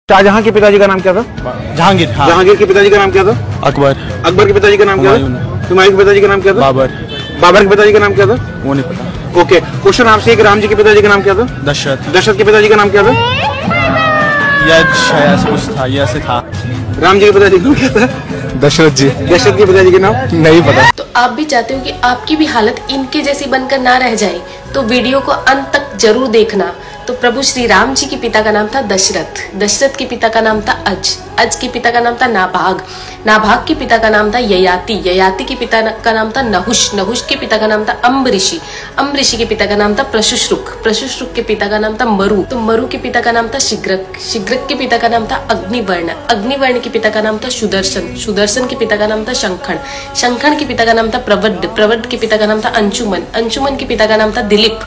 शाहजहां के पिताजी का नाम क्या था? जहांगीर। हाँ। जहांगीर के पिताजी का नाम क्या था? अकबर। अकबर के पिताजी का नाम क्या था? हुमायूं के पिताजी का नाम क्या था? बाबर। बाबर के पिताजी का नाम क्या था? वो नहीं पता। ओके, क्वेश्चन आपसे एक, राम जी के पिताजी का नाम क्या था? दशरथ। दशरथ के पिताजी का नाम क्या था? यश ऐसा कुछ था, यश था। राम जी के पिताजी का नाम क्या था? दशरथ जी। दशरथ के पिताजी का नाम नहीं पता। तो आप भी चाहते हो कि आपकी भी हालत इनके जैसी बनकर ना रह जाए, तो वीडियो को अंत तक जरूर देखना। तो प्रभु श्री राम जी के पिता का नाम था दशरथ, दशरथ के पिता का नाम था अज के पिता का नाम था नाभाग, नाभाग के पिता का नाम था ययाति, ययाति के पिता का नाम था नहुष, नहुष के पिता का नाम था अम्बऋषि, अम्बऋषि के पिता का नाम था प्रशुश्रुक, प्रशुश्रुक के पिता का नाम था मरु, तो मरु के पिता का नाम था शिग्रक, शिग्रक के पिता का नाम था अग्निवर्ण, अग्निवर्ण के पिता का नाम था सुदर्शन, सुदर्शन के पिता का नाम था शंखण, शंखण के पिता का नाम था प्रवड, प्रवड के पिता का नाम था अंशुमन, अंशुमन के पिता का नाम था दिलीप,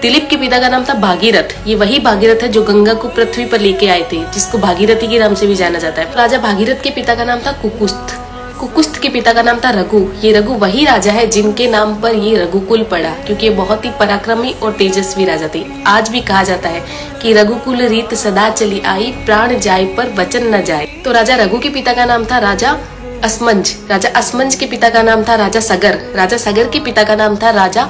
दिलीप के पिता का नाम था भागीरथ, ये वही भागीरथ है जो गंगा को पृथ्वी पर लेके आए थे, जिसको भागीरथी के नाम से भी जाना जाता है। राजा भागीरथ के पिता का नाम था कुकुस्थ, कुकुस्थ के पिता का नाम था रघु, ये रघु वही राजा है जिनके नाम पर ये रघुकुल पड़ा, क्योंकि ये बहुत ही पराक्रमी और तेजस्वी राजा थे। आज भी कहा जाता है कि रघुकुल रीत सदा चली आई, प्राण जाए पर वचन न जाए। तो राजा रघु के पिता का नाम था राजा असमंज, राजा असमंज के पिता का नाम था राजा सगर, राजा सगर के पिता का नाम था राजा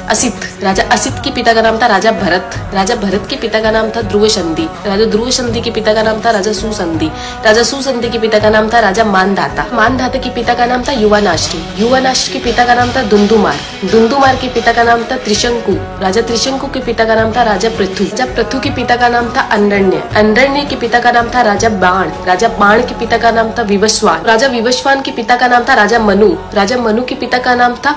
असित, राजा असित के पिता का नाम था राजा भरत, राजा भरत के पिता का नाम था ध्रुव संधि, राजा ध्रुव संधि के पिता का नाम था राजा सुसंधि, राजा सुसंधि के पिता का नाम था राजा मानधाता, मानधाता के पिता का नाम था युवानाश्री, युवानाश्री के पिता का नाम था दुंदुमार, दुंदुमार के पिता का नाम था त्रिशंकु, राजा त्रिशंकु के पिता का नाम था राजा पृथु, राजा पृथु के पिता का नाम था अंडण्य, अंडण्य के पिता का नाम था राजा बाण, राजा बाण के पिता का नाम था विवस्वान, राजा विवस्वान के पिता का नाम था राजा मनु, राजा मनु के पिता का नाम था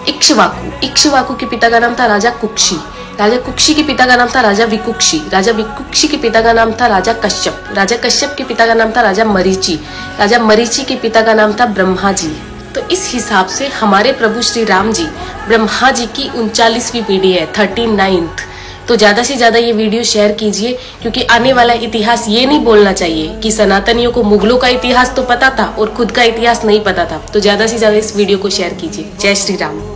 इक्ष्वाकु, इक्ष्वाकु के पिता का नाम था राजा कुक्षी, राजा कुक्षी के पिता का नाम था राजा विकुक्षी, राजा विकुक्षी के पिता का नाम था राजा कश्यप, राजा कश्यप के पिता का नाम था राजा मरीचि, राजा मरीचि के पिता का नाम था ब्रह्मा जी। तो इस हिसाब से हमारे प्रभु श्री राम जी ब्रह्मा जी की 39वीं पीढ़ी है, 39th। तो ज्यादा से ज्यादा ये वीडियो शेयर कीजिए, क्योंकि आने वाला इतिहास ये नहीं बोलना चाहिए कि सनातनियों को मुगलों का इतिहास तो पता था और खुद का इतिहास नहीं पता था। तो ज्यादा से ज्यादा इस वीडियो को शेयर कीजिए। जय श्री राम।